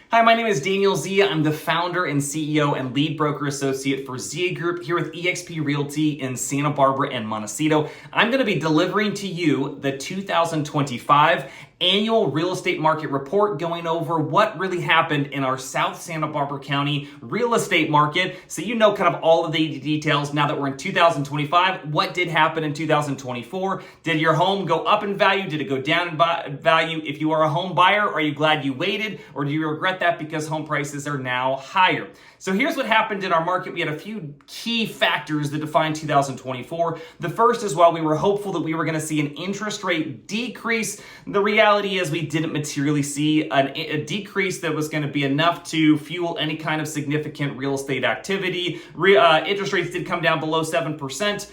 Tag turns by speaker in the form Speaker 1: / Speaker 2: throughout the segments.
Speaker 1: Hi, my name is Daniel Zia. I'm the founder and CEO and lead broker associate for Zia Group here with eXp Realty in Santa Barbara and Montecito. I'm going to be delivering to you the 2025 annual real estate market report, going over what really happened in our South Santa Barbara County real estate market. So you know kind of all of the details now that we're in 2025. What did happen in 2024? Did your home go up in value? Did it go down in value? If you are a home buyer, are you glad you waited, or do you regret that because home prices are now higher? So here's what happened in our market. We had a few key factors that defined 2024. The first is, while we were hopeful that we were going to see an interest rate decrease, the reality is we didn't materially see a decrease that was going to be enough to fuel any kind of significant real estate activity. Interest rates did come down below 7%,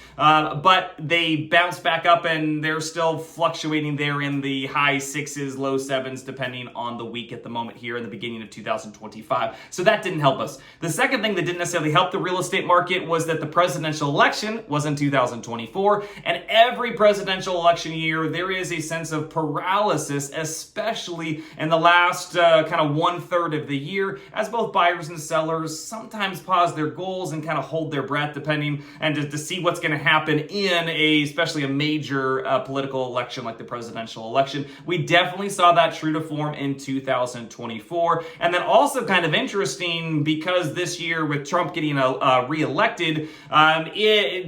Speaker 1: but they bounced back up and they're still fluctuating there in the high sixes, low sevens, depending on the week at the moment here in the beginning of 2025. So that didn't help us. The second thing that didn't necessarily help the real estate market was that the presidential election was in 2024, and every presidential election year, there is a sense of paralysis, especially in the last kind of 1/3 of the year, as both buyers and sellers sometimes pause their goals and kind of hold their breath, depending, and to see what's going to happen in especially a major political election like the presidential election. We definitely saw that true to form in 2024. And then also kind of interesting, because this year with Trump getting reelected,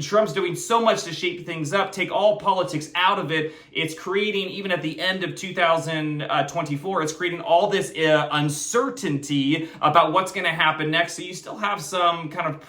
Speaker 1: Trump's doing so much to shape things up, take all politics out of it. It's creating, even at the end of 2024, it's creating all this uncertainty about what's going to happen next. So you still have some kind of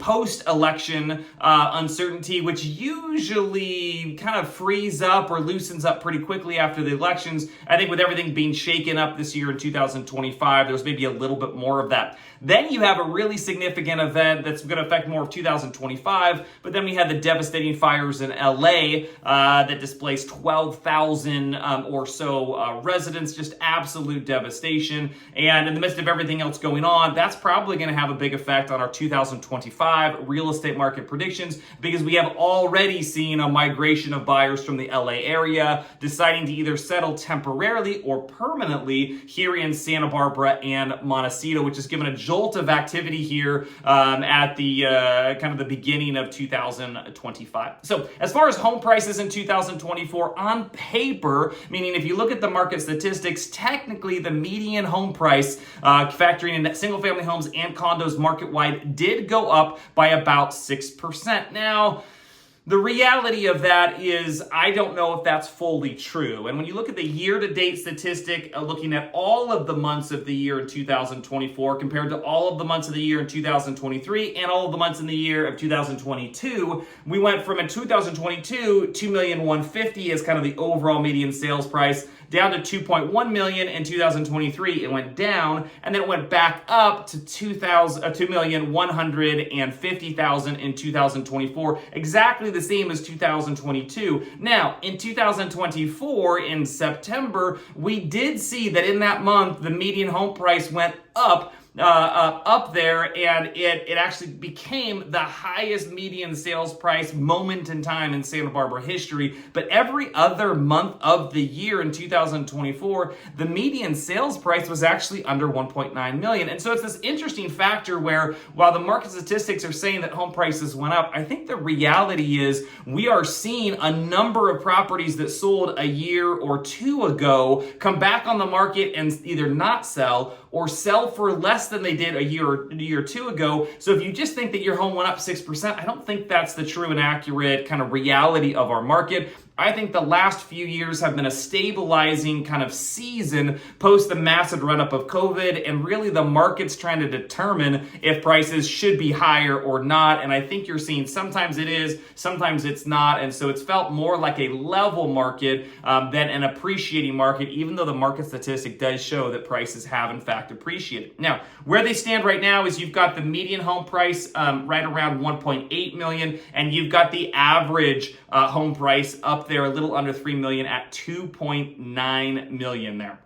Speaker 1: post-election uncertainty, which usually kind of frees up or loosens up pretty quickly after the elections. I think with everything being shaken up this year in 2025, there's maybe a little bit more of that. Then you have a really significant event that's going to affect more of 2025, but then we had the devastating fires in LA that displaced 12,000 or so residents, just absolute devastation. And in the midst of everything else going on, that's probably going to have a big effect on our 2025 real estate market predictions, because we have already seen a migration of buyers from the LA area deciding to either settle temporarily or permanently here in Santa Barbara and Montecito, which has given a jolt of activity here at the kind of the beginning of 2025. So as far as home prices in 2024, on paper, meaning if you look at the market statistics, technically the median home price, factoring in single family homes and condos market-wide, did go up by about 6%. Now, the reality of that is, I don't know if that's fully true. And when you look at the year-to-date statistic, looking at all of the months of the year in 2024 compared to all of the months of the year in 2023 and all of the months in the year of 2022, we went from, in 2022, $2,150,000 as kind of the overall median sales price, down to $2.1 million in 2023. It went down, and then it went back up to $2,150,000 in 2024, exactly the same as 2022. Now, in 2024, in September, we did see that in that month, the median home price went up there, and it actually became the highest median sales price moment in time in Santa Barbara history. But every other month of the year in 2024, the median sales price was actually under $1.9 million. And so it's this interesting factor where, while the market statistics are saying that home prices went up, I think the reality is we are seeing a number of properties that sold a year or two ago come back on the market and either not sell or sell for less than they did a year or two ago. So if you just think that your home went up 6%, I don't think that's the true and accurate kind of reality of our market. I think the last few years have been a stabilizing kind of season post the massive run-up of COVID, and really the market's trying to determine if prices should be higher or not. And I think you're seeing sometimes it is, sometimes it's not. And so it's felt more like a level market than an appreciating market, even though the market statistic does show that prices have in fact appreciated. Now, where they stand right now is you've got the median home price right around $1.8 million, and you've got the average home price up there a little under $3 million at $2.9 million there.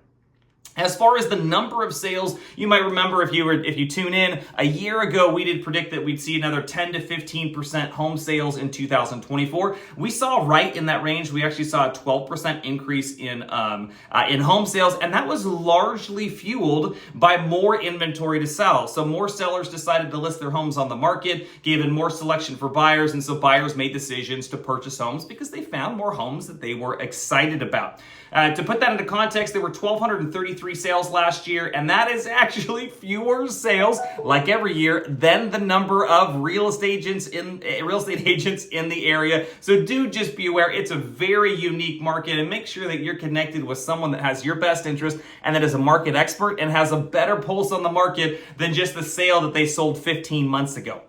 Speaker 1: As far as the number of sales, you might remember if you tune in, a year ago we did predict that we'd see another 10 to 15% home sales in 2024. We saw right in that range. We actually saw a 12% increase in home sales, and that was largely fueled by more inventory to sell. So more sellers decided to list their homes on the market, gave in more selection for buyers, and so buyers made decisions to purchase homes because they found more homes that they were excited about. To put that into context, there were 1,233 sales last year, and that is actually fewer sales, like every year, than the number of real estate agents in the area. So do just be aware, it's a very unique market, and make sure that you're connected with someone that has your best interest and that is a market expert and has a better pulse on the market than just the sale that they sold 15 months ago.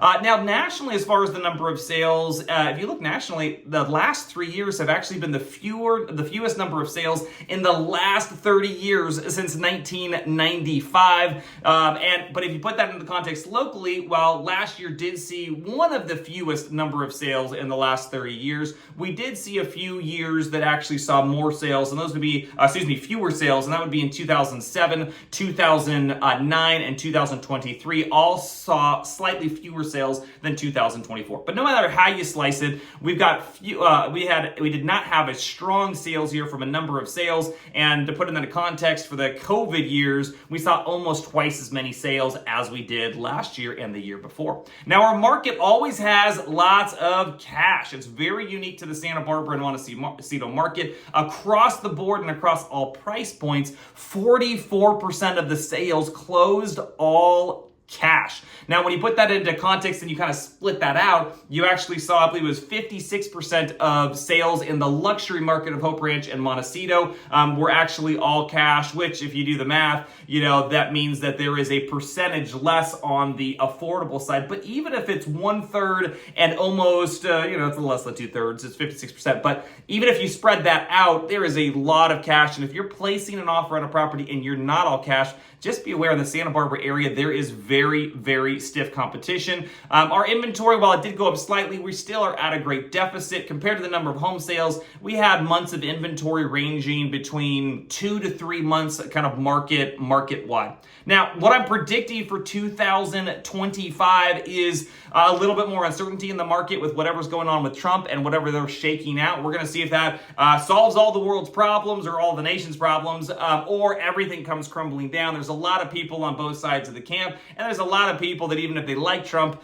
Speaker 1: Now, nationally, as far as the number of sales, if you look nationally, the last 3 years have actually been the fewest number of sales in the last 30 years since 1995. But if you put that into context locally, while last year did see one of the fewest number of sales in the last 30 years, we did see a few years that actually saw more sales, and those would be, fewer sales, and that would be in 2007, 2009, and 2023. All saw slightly fewer sales than 2024. But no matter how you slice it, we did not have a strong sales year from a number of sales. And to put it into context, for the COVID years, we saw almost twice as many sales as we did last year and the year before. Now, our market always has lots of cash. It's very unique to the Santa Barbara and Montecito market. Across the board and across all price points, 44% of the sales closed all cash. Now, when you put that into context and you kind of split that out, you actually saw, I believe it was 56% of sales in the luxury market of Hope Ranch and Montecito were actually all cash, which if you do the math, that means that there is a percentage less on the affordable side. But even if it's 1/3 and almost, it's less than 2/3, it's 56%. But even if you spread that out, there is a lot of cash. And if you're placing an offer on a property and you're not all cash, just be aware in the Santa Barbara area, there is very, very stiff competition. Our inventory, while it did go up slightly, we still are at a great deficit. Compared to the number of home sales, we had months of inventory ranging between 2 to 3 months, kind of market-wide. Now, what I'm predicting for 2025 is a little bit more uncertainty in the market with whatever's going on with Trump and whatever they're shaking out. We're going to see if that solves all the world's problems or all the nation's problems, or everything comes crumbling down. There's a lot of people on both sides of the camp, and there's a lot of people that even if they like Trump,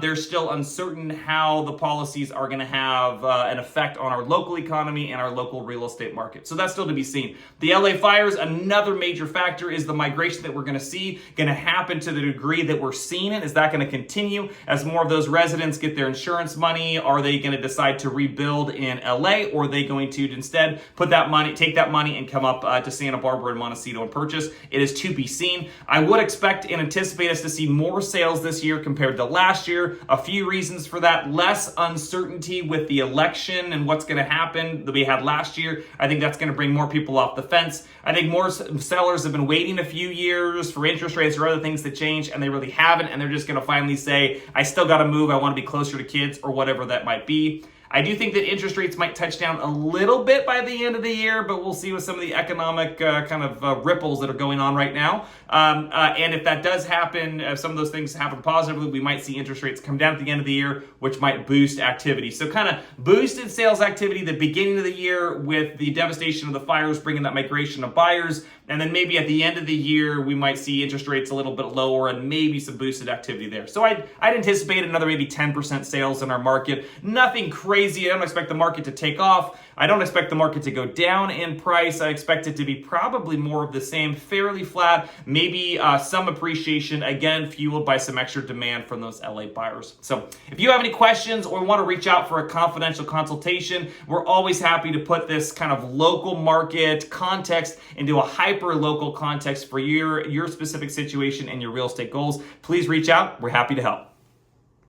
Speaker 1: they're still uncertain how the policies are going to have an effect on our local economy and our local real estate market. So that's still to be seen. The LA fires, another major factor is the migration that we're going to see, going to happen to the degree that we're seeing it. Is that going to continue as more of those residents get their insurance money? Are they going to decide to rebuild in LA, or are they going to instead take that money and come up to Santa Barbara and Montecito and purchase? It is to be seen. I would expect and anticipate us to see more sales this year compared to last year. A few reasons for that: less uncertainty with the election and what's going to happen that we had last year. I think that's going to bring more people off the fence. I think more sellers have been waiting a few years for interest rates or other things to change, and they really haven't, and they're just going to finally say, I still got to move, I want to be closer to kids, or whatever that might be. I do think that interest rates might touch down a little bit by the end of the year, but we'll see with some of the economic ripples that are going on right now. And if that does happen, if some of those things happen positively, we might see interest rates come down at the end of the year, which might boost activity. So kind of boosted sales activity the beginning of the year with the devastation of the fires, bringing that migration of buyers. And then maybe at the end of the year, we might see interest rates a little bit lower and maybe some boosted activity there. So I'd anticipate another maybe 10% sales in our market. Nothing crazy. I don't expect the market to take off. I don't expect the market to go down in price. I expect it to be probably more of the same, fairly flat, maybe some appreciation, again, fueled by some extra demand from those LA buyers. So if you have any questions or want to reach out for a confidential consultation, we're always happy to put this kind of local market context into a hyper-local context for your specific situation and your real estate goals. Please reach out. We're happy to help.